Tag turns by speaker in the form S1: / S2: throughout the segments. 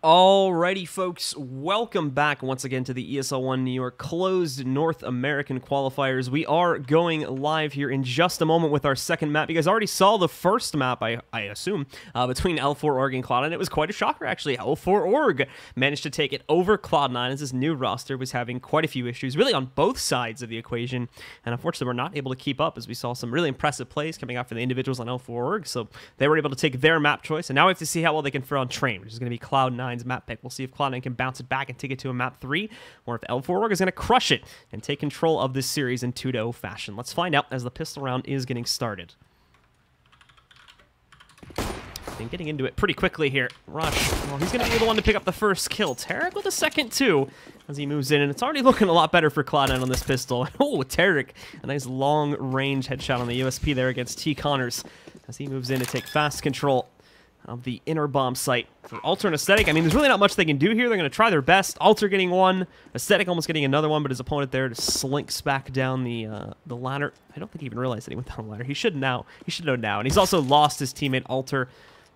S1: Alrighty, folks, welcome back once again to the ESL One New York closed North American qualifiers. We are going live here in just a moment with our second map. You guys already saw the first map, I assume, between L4Org and Cloud9. It was quite a shocker, actually. L4Org managed to take it over Cloud9 as this new roster was having quite a few issues, really on both sides of the equation. And unfortunately, we're not able to keep up as we saw some really impressive plays coming out for the individuals on L4Org. So they were able to take their map choice. And now we have to see how well they can throw on Train, which is going to be Cloud9's map pick. We'll see if Cloud9 can bounce it back and take it to a map 3, or if L4Org is going to crush it and take control of this series in 2-0 fashion. Let's find out as the pistol round is getting started. And getting into it pretty quickly here. Rush. Well, he's going to be the one to pick up the first kill. Tarek with a second, too, as he moves in. And it's already looking a lot better for Cloud9 on this pistol. Oh, Tarek. A nice long-range headshot on the USP there against T. Connors as he moves in to take fast control of the inner bomb site. For Alter and Aesthetic, I mean, there's really not much they can do here. They're going to try their best. Alter getting one, Aesthetic almost getting another one, but his opponent there just slinks back down the ladder. I don't think he even realized that he went down the ladder. He should know now. And he's also lost his teammate Alter,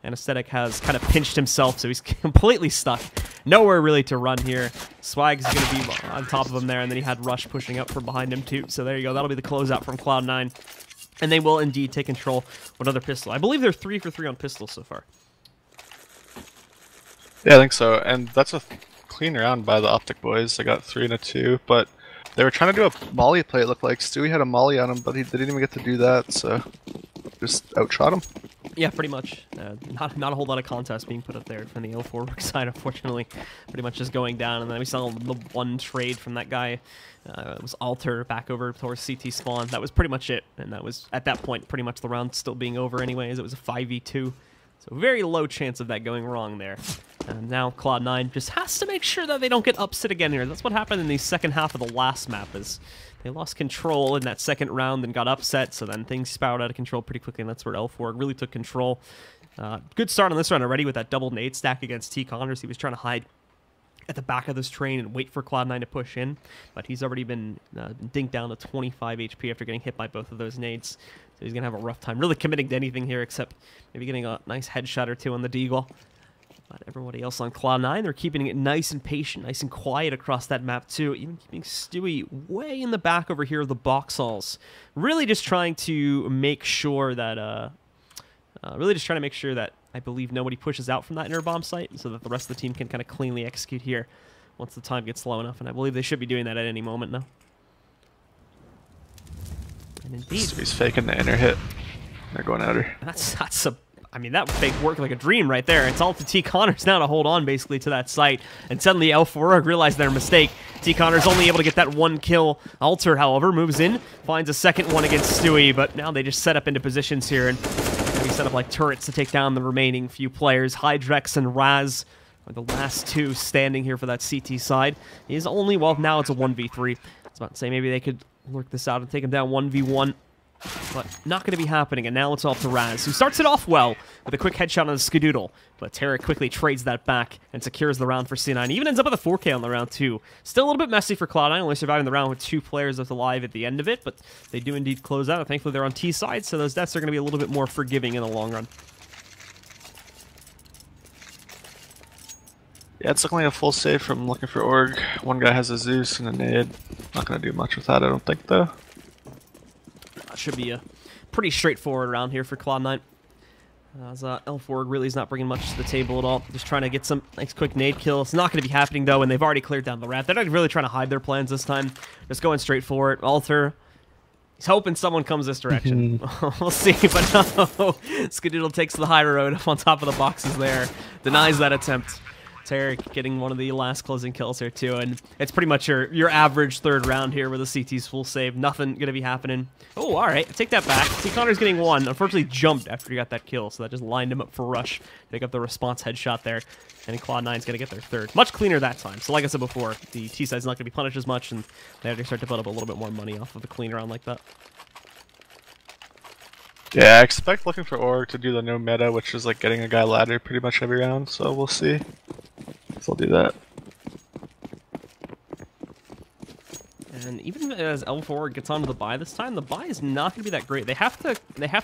S1: and Aesthetic has kind of pinched himself, so he's completely stuck. Nowhere really to run here. Swag's going to be on top of him there, and then he had Rush pushing up from behind him too. So there you go. That'll be the closeout from Cloud9. And they will indeed take control with another pistol. I believe they're 3 for 3 on pistols so far.
S2: Yeah, I think so. And that's a clean round by the Optic boys. They got 3 and a 2, but they were trying to do a molly play, it looked like. Stewie had a molly on him, but they didn't even get to do that, so just outshot him.
S1: Yeah, pretty much. Not a whole lot of contest being put up there from the L4 side, unfortunately. Pretty much just going down, and then we saw the one trade from that guy. It was Alter back over towards CT spawn. That was pretty much it, and that was, at that point, pretty much the round still being over anyways. It was a 5v2, so very low chance of that going wrong there. And now Cloud9 just has to make sure that they don't get upset again here. That's what happened in the second half of the last map, is they lost control in that second round and got upset, so then things spiraled out of control pretty quickly, and that's where L4 really took control. Good start on this round already with that double nade stack against T. Connors. He was trying to hide at the back of this train and wait for Cloud9 to push in, but he's already been dinked down to 25 HP after getting hit by both of those nades. So he's going to have a rough time really committing to anything here except maybe getting a nice headshot or two on the Deagle. But everybody else on Cloud9, they're keeping it nice and patient, nice and quiet across that map too. Even keeping Stewie way in the back over here of the box halls. Really just trying to make sure that, I believe nobody pushes out from that inner bomb site so that the rest of the team can kind of cleanly execute here once the time gets low enough. And I believe they should be doing that at any moment now. And indeed,
S2: Stewie's faking the inner hit. They're going at her.
S1: That's a... I mean, that fake worked like a dream right there. It's all to T. Connors now to hold on, basically, to that site. And suddenly, L4Org realized their mistake. T. Connors only able to get that one kill. Alter, however, moves in, finds a second one against Stewie, but now they just set up into positions here, and we set up like turrets to take down the remaining few players. Hydrex and Raz are the last two standing here for that CT side. He's only, well, now it's a 1v3. I was about to say maybe they could work this out and take him down 1v1. But not going to be happening, and now it's off to Raz, who starts it off well with a quick headshot on the Skadoodle. But Tarek quickly trades that back and secures the round for C9. He even ends up with a 4K on the round, too. Still a little bit messy for Cloud9, only surviving the round with 2 players left alive at the end of it, but they do indeed close out. Thankfully, they're on T side, so those deaths are going to be a little bit more forgiving in the long run.
S2: Yeah, it's looking like a full save from looking for Org. One guy has a Zeus and a nade. Not going to do much with that, I don't think, though.
S1: Should be a pretty straightforward round here for Cloud9. As L4 really is not bringing much to the table at all. Just trying to get some nice quick nade kill. It's not going to be happening, though, and they've already cleared down the ramp. They're not really trying to hide their plans this time. Just going straight for it. Alter, he's hoping someone comes this direction. We'll see, but no. Skadoodle takes the high road up on top of the boxes there. Denies that attempt. Tarek getting one of the last closing kills here too, and it's pretty much your average third round here with a CT's full save. Nothing gonna be happening. Oh, all right, take that back. T. Connor's getting one. Unfortunately, jumped after he got that kill, so that just lined him up for Rush. Pick up the response headshot there, and Cloud9's gonna get their third. Much cleaner that time. So like I said before, the T side's not gonna be punished as much, and they have to start to put up a little bit more money off of a clean round like that.
S2: Yeah, I expect looking for Org to do the no meta, which is like getting a guy ladder pretty much every round, so we'll see if they'll do that.
S1: And even as L4 gets onto the buy this time, the buy is not going to be that great. They have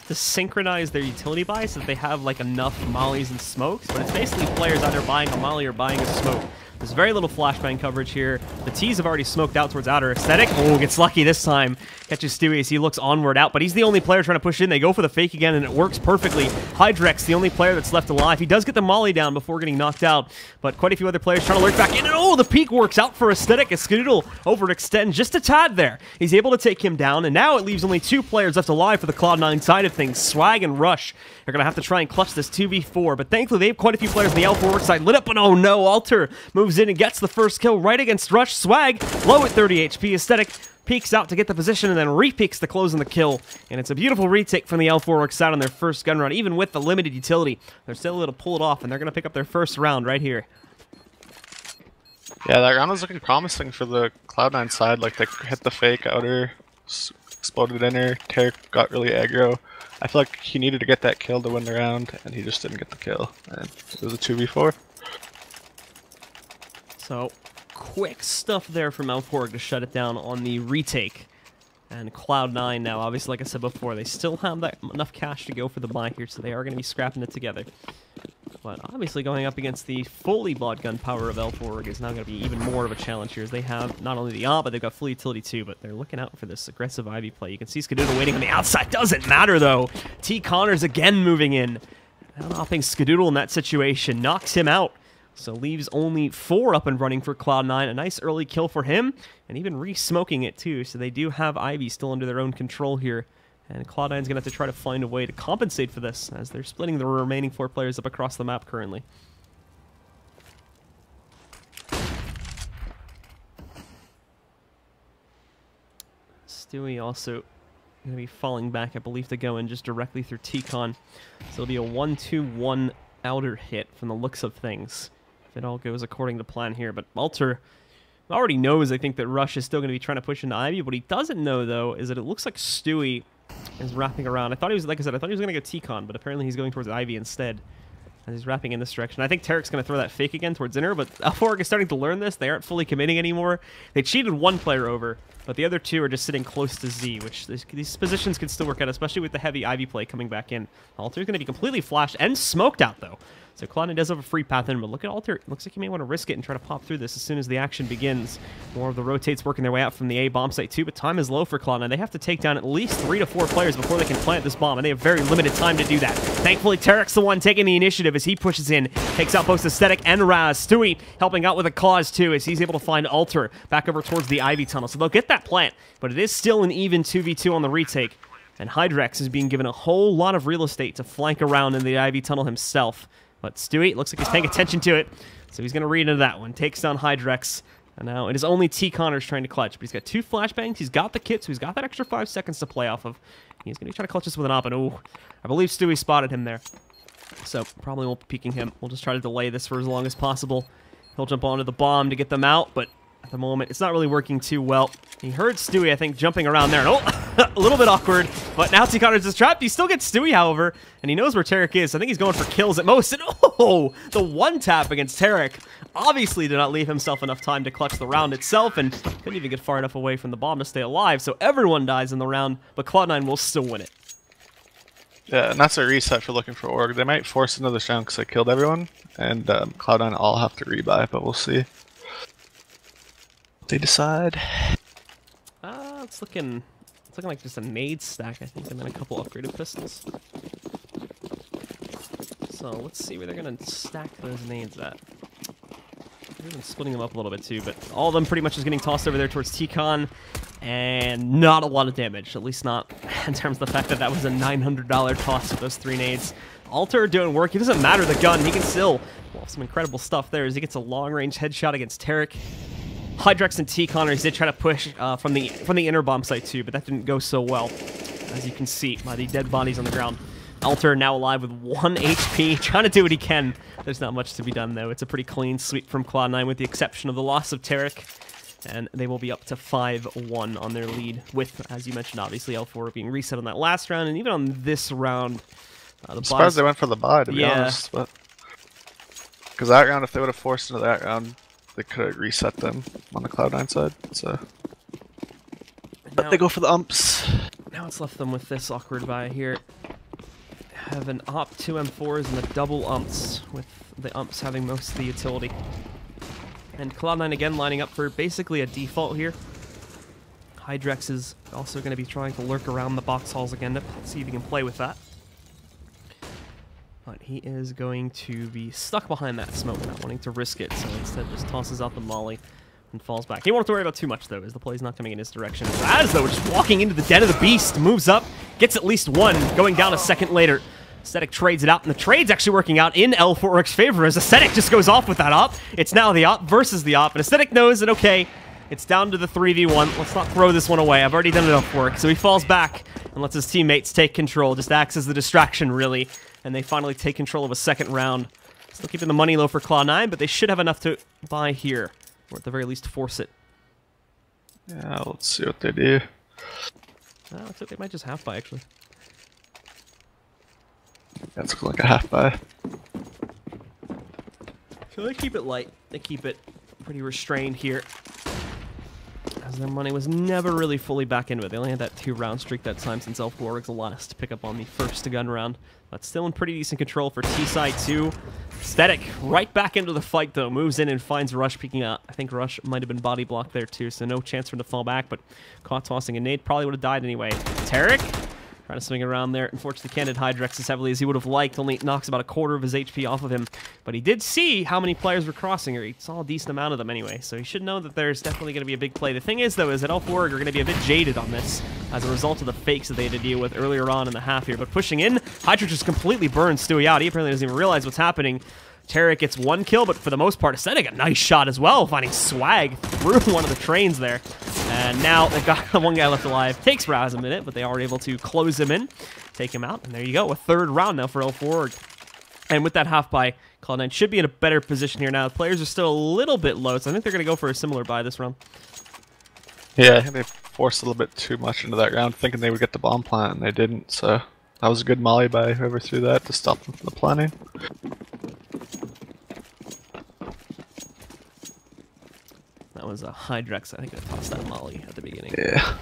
S1: to synchronize their utility buy so that they have like enough mollies and smokes. But it's basically players either buying a molly or buying a smoke. There's very little flashbang coverage here. The T's have already smoked out towards outer. Aesthetic, oh, gets lucky this time. Catches Stewie as he looks onward out, but he's the only player trying to push in. They go for the fake again, and it works perfectly. Hydrex, the only player that's left alive. He does get the molly down before getting knocked out, but quite a few other players trying to lurk back in. And oh, the peek works out for Aesthetic as Skadoodle overextends just a tad there. He's able to take him down, and now it leaves only 2 players left alive for the Cloud9 side of things. Swag and Rush are going to have to try and clutch this 2v4, but thankfully they have quite a few players on the L4 side lit up, but oh no, Alter moves in and gets the first kill right against Rush. Swag, low at 30 HP. Aesthetic peeks out to get the position and then re-peeks to close on the kill. And it's a beautiful retake from the L4Org side on their first gun run. Even with the limited utility, they're still able to pull it off, and they're going to pick up their first round right here.
S2: Yeah, that round was looking promising for the Cloud9 side. Like, they hit the fake outer, exploded inner, Tarek got really aggro. I feel like he needed to get that kill to win the round, and he just didn't get the kill. And it was a 2v4.
S1: So, quick stuff there from L4 to shut it down on the retake. And Cloud9 now, obviously, like I said before, they still have enough cash to go for the buy here, so they are going to be scrapping it together. But obviously going up against the fully bought gun power of L4 is now going to be even more of a challenge here, as they have not only the but they've got full utility too, but they're looking out for this aggressive Ivy play. You can see Skadoodle waiting on the outside. Doesn't matter, though. T. Connors again moving in. Outnopping Skadoodle in that situation. Knocks him out. So leaves only 4 up and running for Cloud9. A nice early kill for him, and even re-smoking it too. So they do have Ivy still under their own control here. And Cloud9's going to have to try to find a way to compensate for this, as they're splitting the remaining 4 players up across the map currently. Stewie also going to be falling back, I believe, to go in just directly through T-Con. So it'll be a 1-2-1 outer hit from the looks of things, if it all goes according to plan here. But Alter already knows, I think, that Rush is still going to be trying to push into Ivy. What he doesn't know, though, is that it looks like Stewie is wrapping around. I thought he was, like I said, I thought he was going to go T-Con, but apparently he's going towards Ivy instead, as he's wrapping in this direction. I think Tarek's going to throw that fake again towards inner, but L4 is starting to learn this. They aren't fully committing anymore. They cheated 1 player over, but the other 2 are just sitting close to Z, which these positions can still work out, especially with the heavy Ivy play coming back in. Alter's going to be completely flashed and smoked out, though. So Cloud9 does have a free path in, but look at Alter. It looks like he may want to risk it and try to pop through this as soon as the action begins. More of the rotates working their way out from the A bomb site too, but time is low for Cloud9. They have to take down at least 3 to 4 players before they can plant this bomb, and they have very limited time to do that. Thankfully, Tarek's the one taking the initiative as he pushes in, takes out both Aesthetic and Raz. Stewie helping out with a cause too, as he's able to find Alter back over towards the Ivy tunnel. So they'll get that plant, but it is still an even 2v2 on the retake. And Hydrex is being given a whole lot of real estate to flank around in the Ivy tunnel himself. But Stewie looks like he's paying attention to it, so he's going to read into that one. Takes down Hydrex, and now it is only T. Connors trying to clutch. But he's got 2 flashbangs, he's got the kit, so he's got that extra 5 seconds to play off of. He's going to try to clutch this with an op, and oh, I believe Stewie spotted him there. So probably won't be peeking him. We'll just try to delay this for as long as possible. He'll jump onto the bomb to get them out, but at the moment, it's not really working too well. He heard Stewie, I think, jumping around there. And oh, a little bit awkward. But now T. Connors is trapped. He still gets Stewie, however. And he knows where Tarek is. I think he's going for kills at most. And oh, the 1-tap against Tarek obviously did not leave himself enough time to clutch the round itself. And couldn't even get far enough away from the bomb to stay alive. So everyone dies in the round. But Cloud9 will still win it.
S2: Yeah, and that's a reset for looking for Org. They might force another round because they killed everyone. And Cloud9 all have to rebuy, but we'll see. They decide.
S1: It's looking like just a nade stack, I think, and then a couple upgraded pistols. So let's see where they're gonna stack those nades at. They've been splitting them up a little bit too, but all of them pretty much is getting tossed over there towards T-Con, and not a lot of damage, at least not in terms of the fact that that was a $900 toss with those 3 nades. Alter doing work. It doesn't matter the gun. He can still, well, some incredible stuff there as he gets a long-range headshot against Tarek. Hydrex and T. Connors did try to push from the inner bomb site too, but that didn't go so well, as you can see by the dead bodies on the ground. Alter now alive with 1 HP, trying to do what he can. There's not much to be done though. It's a pretty clean sweep from Cloud9 with the exception of the loss of Tarek, and they will be up to 5-1 on their lead with, as you mentioned, obviously L4 being reset on that last round, and even on this round.
S2: I'm surprised they went for the buy, to be honest, but because that round, if they would have forced into that round, they could have reset them on the Cloud9 side. So But they go for the umps.
S1: Now it's left them with this awkward buy here. Have an op, 2 M4s, and a double umps, with the umps having most of the utility. And Cloud9 again lining up for basically a default here. Hydrex is also going to be trying to lurk around the box halls again to see if he can play with that. But he is going to be stuck behind that smoke, not wanting to risk it, so instead just tosses out the molly and falls back. He won't have to worry about too much, though, as the play's not coming in his direction. Raz, though, just walking into the den of the beast, moves up, gets at least one, going down a second later. Aesthetic trades it out, and the trade's actually working out in L4Org's favor, as Aesthetic just goes off with that op. It's now the op versus the op, and Aesthetic knows that, okay, it's down to the 3v1. Let's not throw this one away. I've already done enough work. So he falls back and lets his teammates take control. Just acts as the distraction, really. And they finally take control of a second round. Still keeping the money low for Cloud9, but they should have enough to buy here. Or at the very least, force it.
S2: Yeah, let's see what they do.
S1: Looks like they might just half buy, actually.
S2: That's looking like a half buy.
S1: So they keep it light. They keep it pretty restrained here, as their money was never really fully back into it. They only had that 2-round streak that time since L4Org's the last to pick up on the first gun round. But still in pretty decent control for T-Side 2. Aesthetic right back into the fight, though. Moves in and finds Rush peeking out. I think Rush might have been body blocked there, too, so no chance for him to fall back, but caught tossing a nade. Probably would have died anyway. Tarek trying to swing around there. Unfortunately, can't hit Hydrex as heavily as he would have liked. Only knocks about a quarter of his HP off of him. But he did see how many players were crossing, or he saw a decent amount of them anyway. So he should know that there's definitely going to be a big play. The thing is, though, is that L4Org are going to be a bit jaded on this as a result of the fakes that they had to deal with earlier on in the half here. But pushing in, Hydrex just completely burns Stewie out. He apparently doesn't even realize what's happening. Tarek gets one kill, but for the most part, Aesthetic a nice shot as well, finding swag through one of the trains there. And now they've got one guy left alive. Takes Raz a minute, but they are able to close him in, take him out, and there you go. A third round now for L4Org. And with that half buy, Cloud9 should be in a better position here now. The players are still a little bit low, so I think they're going to go for a similar buy this round.
S2: Yeah, I think they forced a little bit too much into that round, thinking they would get the bomb plant, and they didn't, so that was a good molly by whoever threw that to stop them from the planning.
S1: That was a Hydrex, I think, that tossed that molly at the beginning.
S2: Yeah.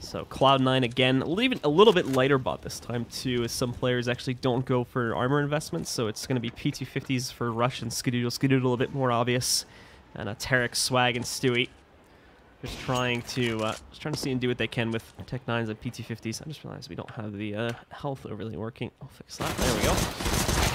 S1: So Cloud9 again, even a little bit lighter bot this time too, as some players actually don't go for armor investments, so it's going to be P250s for Rush and Skadoodle. Skadoodle a bit more obvious, and a Tarek, Swag, and Stewie. Just trying to see and do what they can with Tech 9s and P250s. I just realized we don't have the health overly working. I'll fix that. There we go.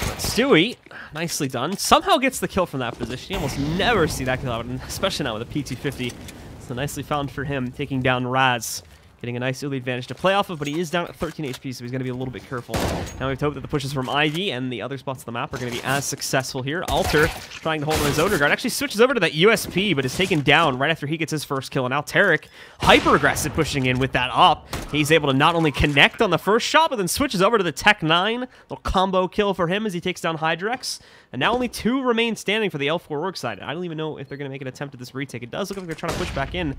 S1: But Stewie, nicely done. Somehow gets the kill from that position. You almost never see that kill out, especially now with a P250. So nicely found for him, taking down Raz. Getting a nice early advantage to play off of, but he is down at 13 HP, so he's going to be a little bit careful. Now we have to hope that the pushes from Ivy and the other spots on the map are going to be as successful here. Alter trying to hold on his outer guard. Actually switches over to that USP, but is taken down right after he gets his first kill. And now Tarek, hyper-aggressive, pushing in with that op. He's able to not only connect on the first shot, but then switches over to the Tech 9. Little combo kill for him as he takes down Hydrex. And now only 2 remain standing for the L4Org side. I don't even know if they're going to make an attempt at this retake. It does look like they're trying to push back in.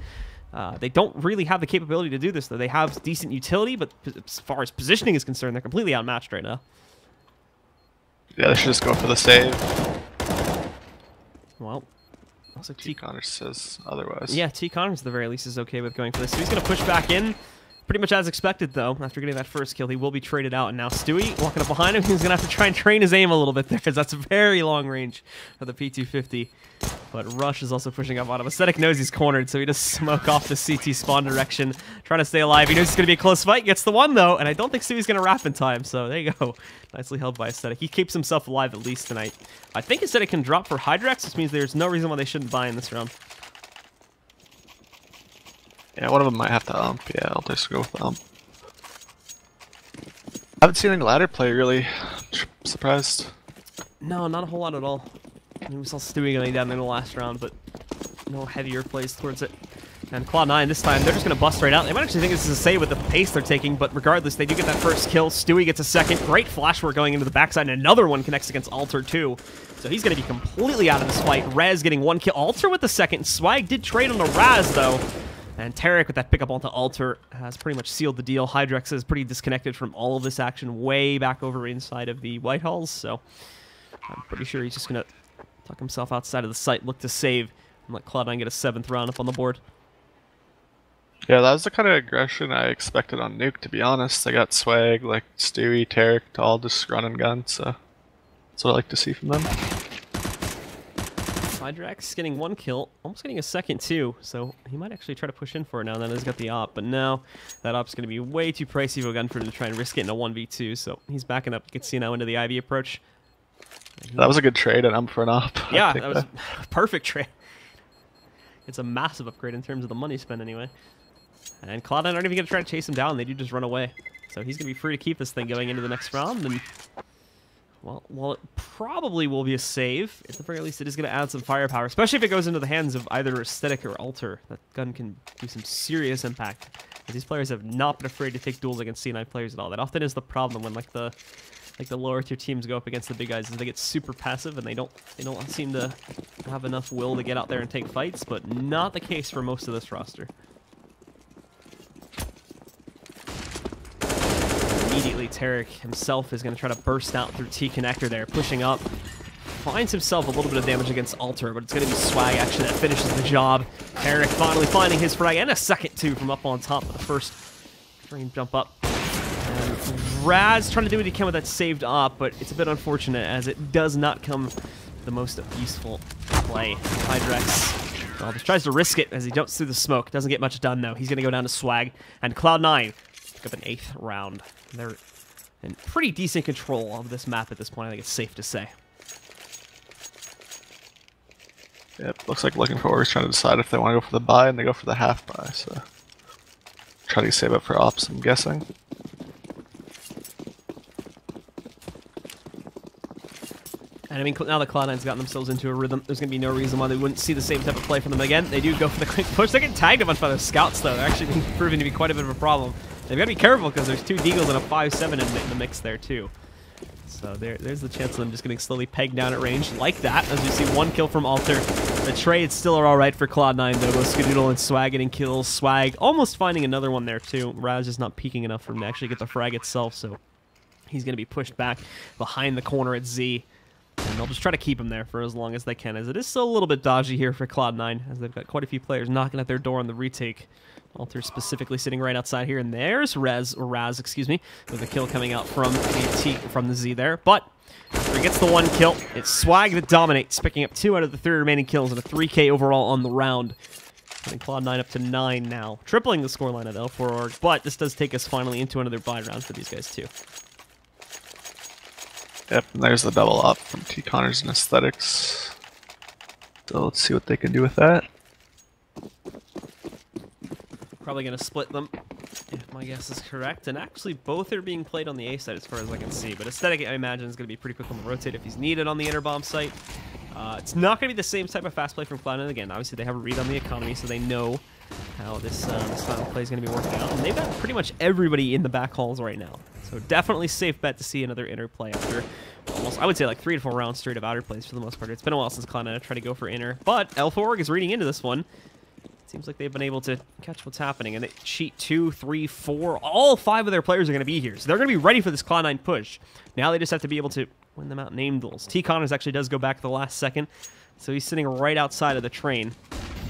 S1: They don't really have the capability to do this, though. They have decent utility, but as far as positioning is concerned, they're completely outmatched right now.
S2: Yeah, they should just go for the save.
S1: Well, also
S2: T. Connors says otherwise.
S1: Yeah, T. Connors at the very least is okay with going for this. So he's going to push back in. Pretty much as expected, though. After getting that first kill, he will be traded out. And now Stewie, walking up behind him, he's going to have to try and train his aim a little bit there, because that's a very long range for the P250. But Rush is also pushing up on him. Aesthetic knows he's cornered, so he just smoke off the CT spawn direction, trying to stay alive. He knows it's going to be a close fight, gets the one, though, and I don't think Stewie's going to wrap in time, so there you go. Nicely held by Aesthetic. He keeps himself alive at least tonight. I think Aesthetic can drop for Hydrex, which means there's no reason why they shouldn't buy in this round.
S2: Yeah, one of them might have to ump. Yeah, I'll just go with the ump. I haven't seen any ladder play, really. Surprised.
S1: No, not a whole lot at all. I mean, we saw Stewie going down in the last round, but no heavier plays towards it. And Cloud9 this time, they're just going to bust right out. They might actually think this is a save with the pace they're taking, but regardless, they do get that first kill. Stewie gets a second. Great flash work going into the backside, and another one connects against Alter, too. So he's going to be completely out of this fight. Rez getting one kill. Alter with the second. Swag did trade on the Raz, though. And Tarek with that pickup onto Alter has pretty much sealed the deal. Hydrex is pretty disconnected from all of this action way back over inside of the White Halls, so I'm pretty sure he's just going to tuck himself outside of the site, look to save, and let Cloud9 get a 7th round up on the board.
S2: Yeah, that was the kind of aggression I expected on Nuke, to be honest. They got swag, like Stewie, Tarek, all just run and gun, so that's what I like to see from them.
S1: Hydrax getting 1 kill, almost getting a second too, so he might actually try to push in for it now that he's got the op, but now that op's going to be way too pricey of a gun for him to try and risk it in a 1v2, so he's backing up. You can see now into the Ivy approach.
S2: That was a good trade, and I'm for an op.
S1: Yeah, that was a perfect trade. It's a massive upgrade in terms of the money spent anyway. And Cloud9 aren't even going to try to chase him down, they do just run away. So he's going to be free to keep this thing going into the next round, and well, it probably will be a save. At the very least, it is going to add some firepower, especially if it goes into the hands of either Aesthetic or Alter. That gun can do some serious impact. These players have not been afraid to take duels against C9 players at all. That often is the problem when like the lower tier teams go up against the big guys, is they get super passive and they don't seem to have enough will to get out there and take fights, but not the case for most of this roster. Immediately, Tarek himself is going to try to burst out through T-Connector there, pushing up. Finds himself a little bit of damage against Alter, but it's going to be Swag actually that finishes the job. Tarek finally finding his frag, and a second too from up on top of the first frame jump up. And Raz trying to do what he can with that saved op, but it's a bit unfortunate as it does not come the most useful play. Hydrex, well, just tries to risk it as he jumps through the smoke. Doesn't get much done though. He's going to go down to Swag, and Cloud9 pick up an 8th round. They're in pretty decent control of this map at this point, I think it's safe to say.
S2: Yep, looks like L4Org is trying to decide if they want to go for the buy, and they go for the half buy, so try to save up for ops, I'm guessing.
S1: And I mean, now that Cloud9's gotten themselves into a rhythm, there's going to be no reason why they wouldn't see the same type of play from them again. They do go for the quick push. They get tagged a bunch by their scouts, though. They're actually proving to be quite a bit of a problem. They've got to be careful because there's 2 Deagles and a 5-7 in the mix there, too. So there's the chance of them just getting slowly pegged down at range like that. As you see, 1 kill from Alter. The trades still are all right for Cloud9, though. Both Skadoodle and Swag getting kills. Swag almost finding another one there, too. Raz is not peeking enough for him to actually get the frag itself, so he's going to be pushed back behind the corner at Z. And they'll just try to keep him there for as long as they can, as it is still a little bit dodgy here for Cloud9, as they've got quite a few players knocking at their door on the retake. Alter specifically sitting right outside here, and there's Raz, excuse me, with a kill coming out from the Z there. But after he gets the 1 kill, it's Swag that dominates, picking up 2 out of the 3 remaining kills and a 3K overall on the round. Putting Cloud9 up to 9 now, tripling the scoreline of L4Org. But this does take us finally into another buy round for these guys too.
S2: Yep, and there's the double op from T-Connors and Aesthetics. So let's see what they can do with that.
S1: Probably going to split them, if my guess is correct. And actually, both are being played on the A side as far as I can see. But Aesthetic, I imagine, is going to be pretty quick on the rotate if he's needed on the inner bomb site. It's not going to be the same type of fast play from Cloud9. Again, obviously, they have a read on the economy, so they know how this style of play is going to be working out. And they've got pretty much everybody in the back halls right now. So definitely safe bet to see another inner play after almost, I would say, like 3 to 4 rounds straight of outer plays for the most part. It's been a while since Cloud9 tried to go for inner. But L4Org is reading into this one. Seems like they've been able to catch what's happening, and they cheat 2, 3, 4. All 5 of their players are going to be here, so they're going to be ready for this Cloud9 push. Now they just have to be able to win them out in name duels. T-Connors actually does go back at the last second, so he's sitting right outside of the train,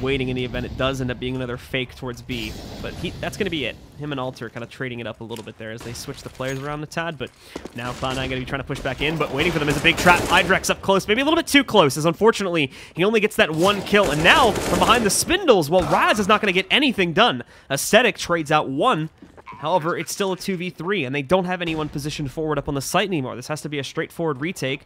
S1: waiting in the event it does end up being another fake towards B. But that's going to be it. Him and Alter kind of trading it up a little bit there as they switch the players around a tad, but now Cloud9 going to be trying to push back in, but waiting for them is a big trap. Hydrex up close, maybe a little bit too close, as unfortunately he only gets that 1 kill, and now from behind the spindles, well, Raz is not going to get anything done. Aesthetic trades out 1. However, it's still a 2v3, and they don't have anyone positioned forward up on the site anymore. This has to be a straightforward retake.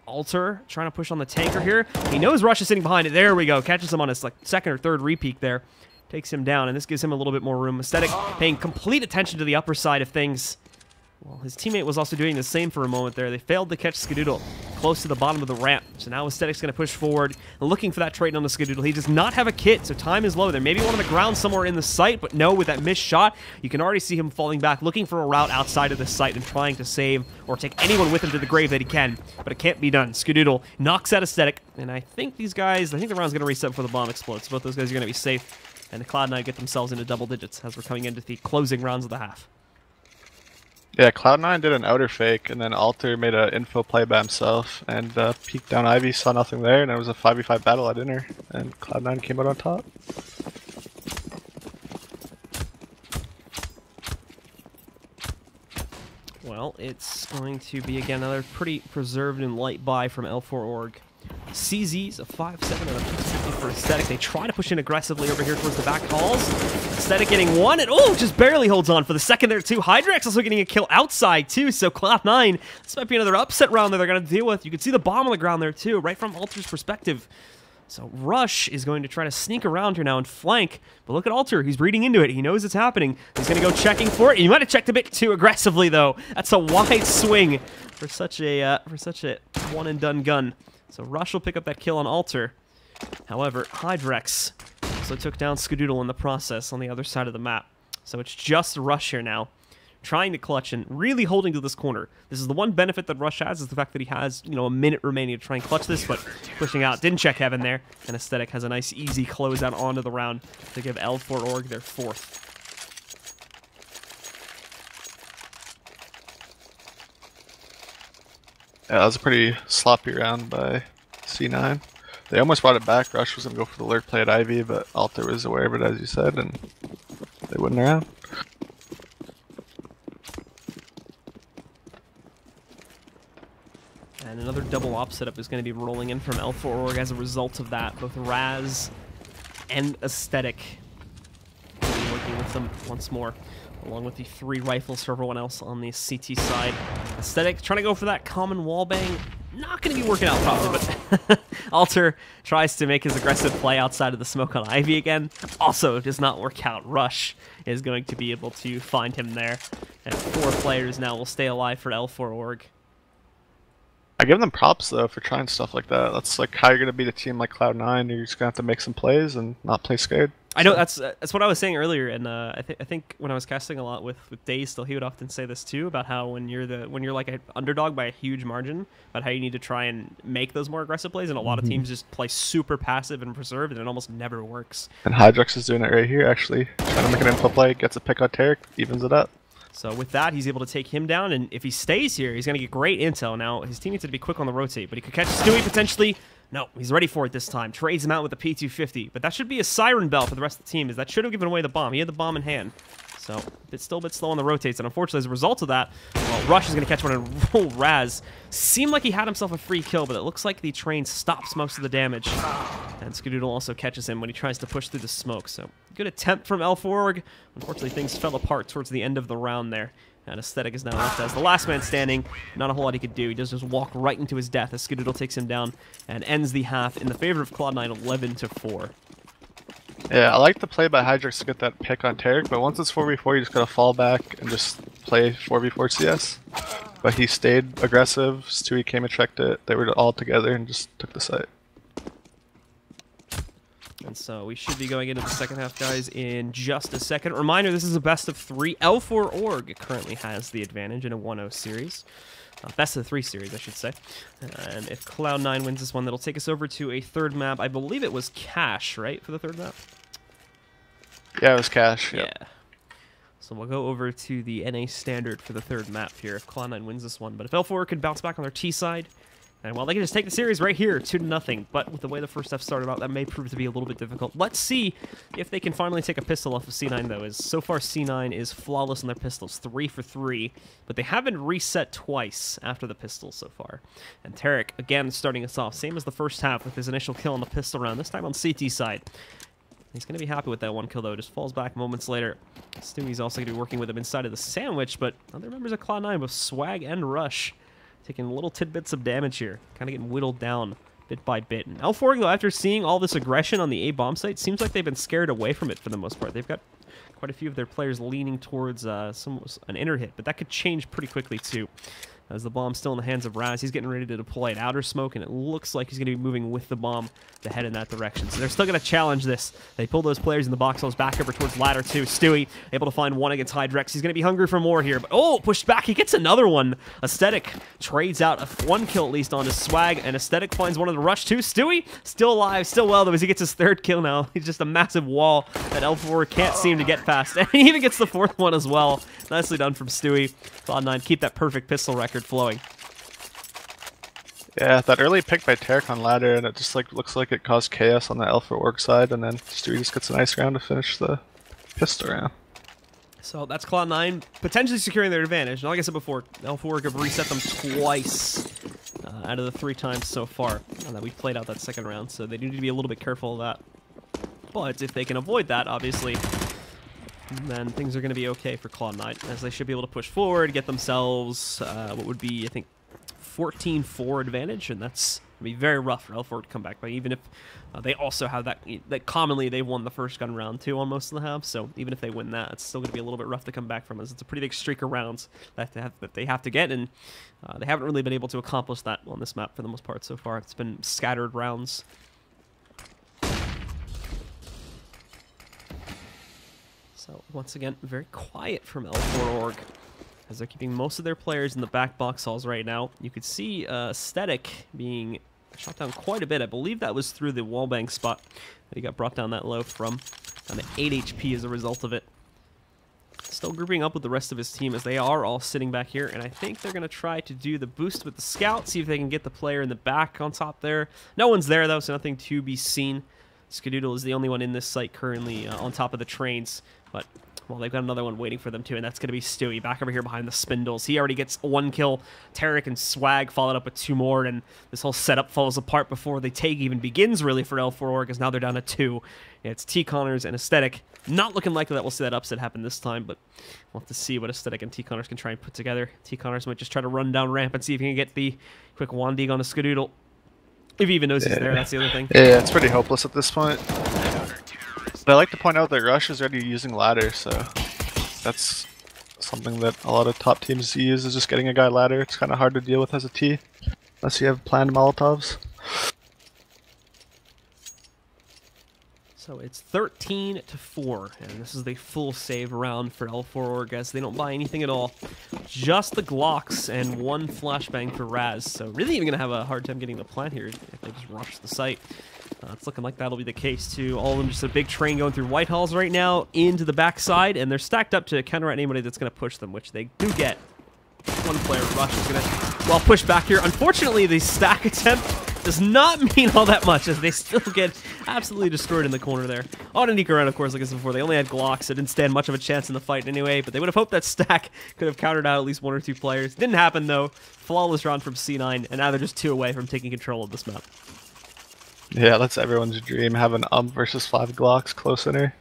S1: Alter trying to push on the tanker here. He knows Rush is sitting behind it. There we go. Catches him on his like 2nd or 3rd repeat there. Takes him down, and this gives him a little bit more room. Aesthetic paying complete attention to the upper side of things. Well, his teammate was also doing the same for a moment there. They failed to catch Skadoodle close to the bottom of the ramp. So now Aesthetic's going to push forward, looking for that trade on the Skadoodle. He does not have a kit, so time is low. There may be one on the ground somewhere in the site, but no, with that missed shot, you can already see him falling back, looking for a route outside of the site and trying to save or take anyone with him to the grave that he can. But it can't be done. Skadoodle knocks out Aesthetic, and I think the round's going to reset before the bomb explodes. So both those guys are going to be safe, and the Cloud9 get themselves into double digits as we're coming into the closing rounds of the half.
S2: Yeah, Cloud9 did an outer fake, and then Alter made an info play by himself, and peeked down Ivy, saw nothing there, and it was a 5v5 battle at inner, and Cloud9 came out on top.
S1: Well, it's going to be, again, another pretty preserved and light buy from L4Org. CZ's a 5-7 and a 50 for Aesthetic. They try to push in aggressively over here towards the back halls. Aesthetic getting one, and oh, just barely holds on for the second there, too. Hydrex also getting a kill outside, too, so Cloud9, this might be another upset round that they're going to deal with. You can see the bomb on the ground there, too, right from Alter's perspective. So Rush is going to try to sneak around here now and flank, but look at Alter. He's reading into it. He knows it's happening. He's going to go checking for it. He might have checked a bit too aggressively, though. That's a wide swing for such a one-and-done gun. So Rush will pick up that kill on Alter. However, Hydrex also took down Skadoodle in the process on the other side of the map. So it's just Rush here now, trying to clutch and really holding to this corner. This is the one benefit that Rush has, is the fact that he has, you know, a minute remaining to try and clutch this, but pushing out, didn't check Heaven there, and Aesthetic has a nice easy closeout onto the round to give L4Org their fourth.
S2: Yeah, that was a pretty sloppy round by C9. They almost brought it back. Rush was going to go for the lurk play at Ivy, but Alter was aware of it, as you said, and they win the round.
S1: And another double op setup is going to be rolling in from L4Org as a result of that. Both Raz and Aesthetic will be working with them once more, along with the 3 rifles for everyone else on the CT side. Aesthetic trying to go for that common wallbang. Not going to be working out properly, but Alter tries to make his aggressive play outside of the smoke on Ivy again. Also does not work out. Rush is going to be able to find him there. And 4 players now will stay alive for L4Org.
S2: I give them props, though, for trying stuff like that. That's like how you're going to beat a team like Cloud9. You're just going to have to make some plays and not play scared.
S1: I know, that's what I was saying earlier, and I think when I was casting a lot with Daze still, he would often say this too, about how when you're like an underdog by a huge margin, about how you need to try and make those more aggressive plays, and a lot of teams just play super passive and preserved, and it almost never works.
S2: And Hydrex is doing it right here, actually. Trying to make an info play, gets a pick on Tarek, evens it up.
S1: So with that, he's able to take him down, and if he stays here, he's going to get great intel. Now, his team needs to be quick on the rotate, but he could catch Stewie potentially. No, he's ready for it this time. Trades him out with the P250, but that should be a siren bell for the rest of the team, as that should have given away the bomb. He had the bomb in hand. So, it's still a bit slow on the rotates, and unfortunately, as a result of that, well, Rush is going to catch one and roll Raz. Seemed like he had himself a free kill, but it looks like the train stops most of the damage. And Skadoodle also catches him when he tries to push through the smoke. So, good attempt from L4Org. Unfortunately, things fell apart towards the end of the round there. And Aesthetic is now left as the last man standing. Not a whole lot he could do. He does just walk right into his death as Skadoodle takes him down and ends the half in the favor of Cloud9, 11-4.
S2: Yeah, I like the play by Hydrex to get that pick on Tarek, but once it's 4v4, you just gotta fall back and just play 4v4 CS. But he stayed aggressive, Stewie came and checked it, they were all together and just took the site.
S1: And so we should be going into the second half, guys, in just a second. Reminder, this is a best of 3. L4Org currently has the advantage in a 1-0 series. Best of 3 series, I should say. And if Cloud9 wins this one, that'll take us over to a third map. I believe it was Cash, right, for the third map?
S2: Yeah, it was Cash.
S1: Yeah. So we'll go over to the NA standard for the third map here if Cloud9 wins this one. But if L4 could bounce back on their T side, and well, they can just take the series right here, 2-0. But with the way the first half started out, that may prove to be a little bit difficult. Let's see if they can finally take a pistol off of C9, though, as so far C9 is flawless on their pistols, 3 for 3. But they have been reset twice after the pistols so far. And Tarek, again, starting us off, same as the first half with his initial kill on the pistol round, this time on CT side. He's going to be happy with that one kill, though. Just falls back moments later. Stewie's also going to be working with him inside of the sandwich, but other members of Cloud9, both Swag and Rush, taking little tidbits of damage here, kind of getting whittled down bit by bit. And L4, though, after seeing all this aggression on the A bomb site, seems like they've been scared away from it for the most part. They've got quite a few of their players leaning towards an inner hit, but that could change pretty quickly, too. As the bomb's still in the hands of Raz, he's getting ready to deploy an outer smoke, and it looks like he's going to be moving with the bomb to head in that direction. So they're still going to challenge this. They pull those players in the box holes back over towards ladder 2. Stewie able to find one against Hydrex. He's going to be hungry for more here, but oh, pushed back. He gets another one. Aesthetic trades out one kill at least on his Swag, and Aesthetic finds one of the rush 2. Stewie still alive, still well, though, as he gets his third kill now. He's just a massive wall that L4 can't seem to get past, and he even gets the fourth one as well. Nicely done from Stewie. Cloud9 keep that perfect pistol record flowing.
S2: Yeah, that early pick by Tarek on ladder, and it just like looks like it caused chaos on the L4Org side, and then Stewie just gets a nice round to finish the pistol round.
S1: So that's Cloud9 potentially securing their advantage. Now, like I said before, L4Org have reset them twice out of the 3 times so far that we've played out that second round. So they need to be a little bit careful of that. But if they can avoid that, obviously, then things are going to be okay for Cloud9, as they should be able to push forward, get themselves what would be, I think, 14-4 advantage, and that's going to be very rough for L4 to come back. But even if they also have that commonly they've won the first gun round too on most of the halves, so even if they win that, it's still going to be a little bit rough to come back from, as it's a pretty big streak of rounds that they have to get, and they haven't really been able to accomplish that on this map for the most part so far. It's been scattered rounds. So once again, very quiet from L4Org, as they're keeping most of their players in the back box halls right now. You could see Aesthetic being shot down quite a bit. I believe that was through the wallbang spot that he got brought down that low from. Down to 8 HP as a result of it. Still grouping up with the rest of his team, as they are all sitting back here, and I think they're going to try to do the boost with the scout, see if they can get the player in the back on top there. No one's there, though, so nothing to be seen. Skadoodle is the only one in this site currently on top of the trains, but well, they've got another one waiting for them too, and that's going to be Stewie back over here behind the spindles. He already gets 1 kill. Tarek and Swag followed up with 2 more, and this whole setup falls apart before the take even begins, really, for L4Org, because now they're down to 2. It's T-Connors and Aesthetic. Not looking likely that we'll see that upset happen this time, but we'll have to see what Aesthetic and T-Connors can try and put together. T-Connors might just try to run down ramp and see if he can get the quick Wandig on a Skadoodle. If he even knows he's there, that's the other thing.
S2: Yeah, it's pretty hopeless at this point. But I like to point out that Rush is already using ladder, so that's something that a lot of top teams use, is just getting a guy ladder. It's kind of hard to deal with as a T, unless you have planned Molotovs.
S1: So it's 13-4, and this is the full save round for L4Org, as they don't buy anything at all. Just the Glocks and 1 flashbang for Raz, so really even going to have a hard time getting the plant here if they just rush the site. It's looking like that'll be the case too. All of them just a big train going through Whitehalls right now into the backside, and they're stacked up to counteract anybody that's going to push them, which they do get. 1 player, Rush, is going to, well, push back here. Unfortunately, the stack attempt does not mean all that much, as they still get absolutely destroyed in the corner there. On a sneak around, of course, like I said before, they only had Glocks, so didn't stand much of a chance in the fight anyway, but they would have hoped that stack could have countered out at least 1 or 2 players. Didn't happen, though. Flawless round from C9, and now they're just 2 away from taking control of this map.
S2: Yeah, that's everyone's dream, have an versus 5 Glocks close inner.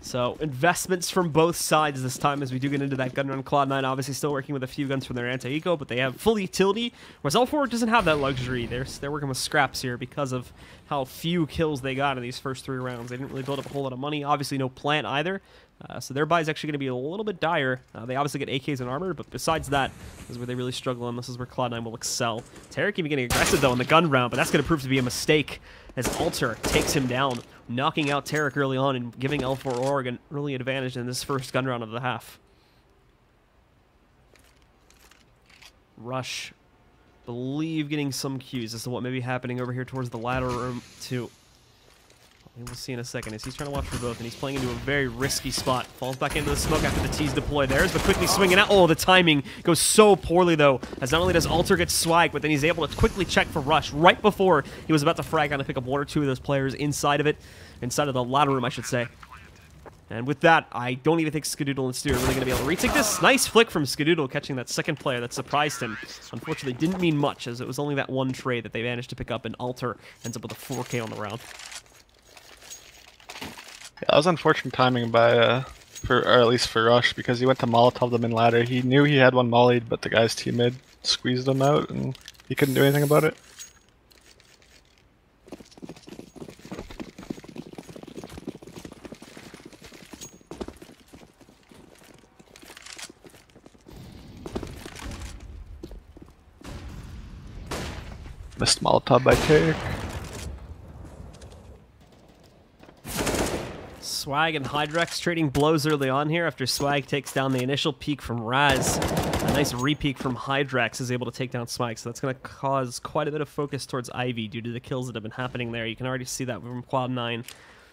S1: So, investments from both sides this time as we do get into that gun run. Cloud9 obviously still working with a few guns from their anti-eco, but they have full utility, whereas L4 doesn't have that luxury. They're working with scraps here because of how few kills they got in these first 3 rounds. They didn't really build up a whole lot of money. Obviously, no plant either. So their buy is actually going to be a little bit dire. They obviously get AKs and armor, but besides that, this is where they really struggle, and this is where Cloud9 will excel. Tarek even getting aggressive, though, in the gun round, but that's going to prove to be a mistake, as Alter takes him down, knocking out Tarek early on and giving L4Org an early advantage in this first gun round of the half. Rush, believe getting some cues as to what may be happening over here towards the ladder room, too. We'll see in a second as he's trying to watch for both, and he's playing into a very risky spot. Falls back into the smoke after the T's deploy theirs, but quickly swinging out. Oh, the timing goes so poorly, though, as not only does Alter get swag, but then he's able to quickly check for Rush right before he was about to frag on to pick up 1 or 2 of those players inside of the ladder room, I should say. And with that, I don't even think Skadoodle and Stu are really going to be able to retake this. Nice flick from Skadoodle, catching that second player that surprised him. Unfortunately, didn't mean much, as it was only that 1 trade that they managed to pick up, and Alter ends up with a 4K on the round.
S2: Yeah, that was unfortunate timing by, or at least for Rush, because he went to Molotov them in ladder. He knew he had 1 mollied, but the guy's teammate squeezed him out, and he couldn't do anything about it. Missed Molotov by Tarek.
S1: Swag and Hydrex trading blows early on here after Swag takes down the initial peek from Raz. A nice re-peek from Hydrex is able to take down Swag, so that's going to cause quite a bit of focus towards Ivy due to the kills that have been happening there. You can already see that from Cloud9.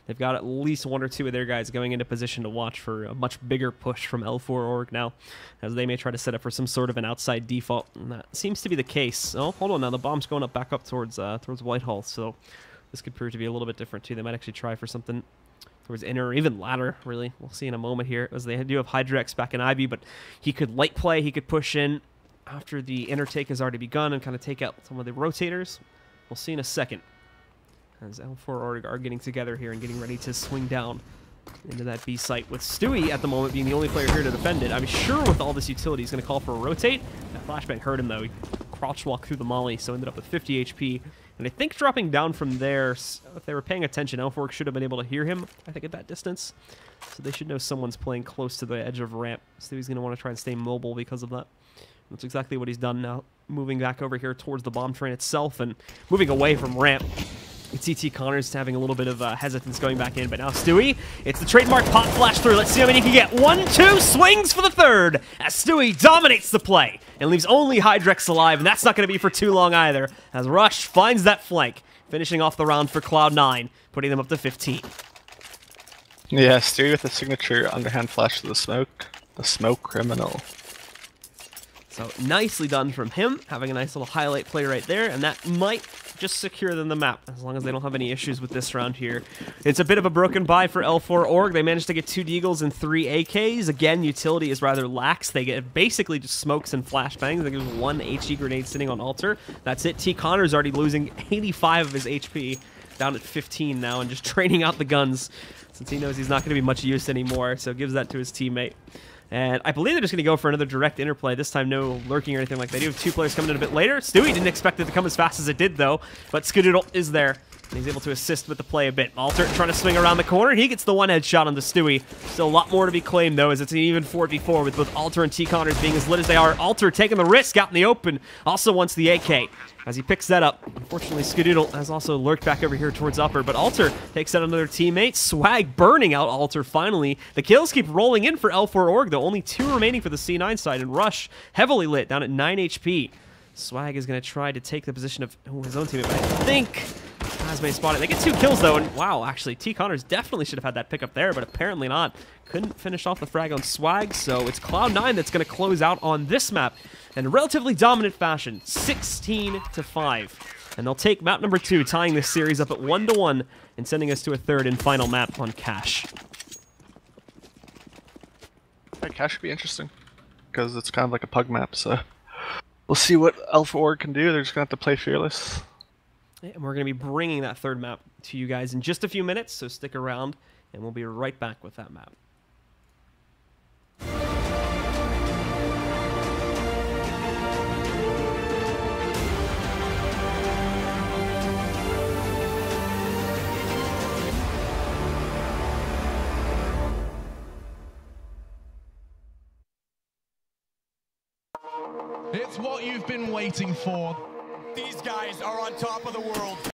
S1: They've got at least 1 or 2 of their guys going into position to watch for a much bigger push from L4Org now, as they may try to set up for some sort of an outside default, and that seems to be the case. Oh, hold on now, the bomb's going up back up towards Whitehall, so this could prove to be a little bit different too. They might actually try for something towards inner or even ladder, really. We'll see in a moment here, as they do have Hydrex back in Ivy, but he could light play, he could push in after the inner take has already begun and kind of take out some of the rotators. We'll see in a second, as L4Org are getting together here and getting ready to swing down into that B site, with Stewie at the moment being the only player here to defend it. I'm sure with all this utility, he's going to call for a rotate. That flashbang hurt him, though. He crouch walked through the molly, so ended up with 50 HP. And I think dropping down from there, if they were paying attention, L4Org should have been able to hear him, I think, at that distance. So they should know someone's playing close to the edge of ramp. Stewie's going to want to try and stay mobile because of that. That's exactly what he's done now, moving back over here towards the bomb train itself and moving away from ramp. It's TT Connors having a little bit of hesitance going back in, but now Stewie, it's the trademark pop flash through. Let's see how many he can get. 1, 2, swings for the third, as Stewie dominates the play and leaves only Hydrex alive, and that's not going to be for too long either, as Rush finds that flank, finishing off the round for Cloud9, putting them up to 15.
S2: Yeah, Stewie with the signature underhand flash to the smoke criminal.
S1: So nicely done from him, having a nice little highlight play right there, and that might just secure them the map, as long as they don't have any issues with this round here. It's a bit of a broken buy for L4Org. They managed to get 2 Deagles and 3 AKs. Again, utility is rather lax. They get basically just smokes and flashbangs. I think there's 1 HE grenade sitting on altar. That's it. T. Connor's already losing 85 of his HP, down at 15 now, and just training out the guns, since he knows he's not going to be much use anymore, so gives that to his teammate. And I believe they're just going to go for another direct interplay. This time, no lurking or anything like that. They do have 2 players coming in a bit later. Stewie didn't expect it to come as fast as it did, though. But Skadoodle is there, and he's able to assist with the play a bit. Alter trying to swing around the corner. He gets the 1 headshot onto Stewie. Still a lot more to be claimed, though, as it's an even 4v4 with both Alter and T. Connors being as lit as they are. Alter taking the risk out in the open. Also wants the AK. As he picks that up, unfortunately, Skadoodle has also lurked back over here towards upper, but Alter takes out another teammate. Swag burning out Alter finally. The kills keep rolling in for L4Org, though. Only 2 remaining for the C9 side, and Rush heavily lit, down at 9 HP. Swag is going to try to take the position of his own teammate, but I think Asmay spotted. They get 2 kills, though, and wow, actually, T. Connors definitely should have had that pick up there, but apparently not. Couldn't finish off the frag on Swag, so it's Cloud9 that's going to close out on this map in a relatively dominant fashion, 16-5. And they'll take map number 2, tying this series up at 1-1 and sending us to a third and final map on Cache.
S2: Yeah, Cache should be interesting, because it's kind of like a pug map, so we'll see what L4Org can do. They're just going to have to play fearless.
S1: And we're going to be bringing that third map to you guys in just a few minutes, so stick around, and we'll be right back with that map.
S3: It's what you've been waiting for.
S4: These guys are on top of the world.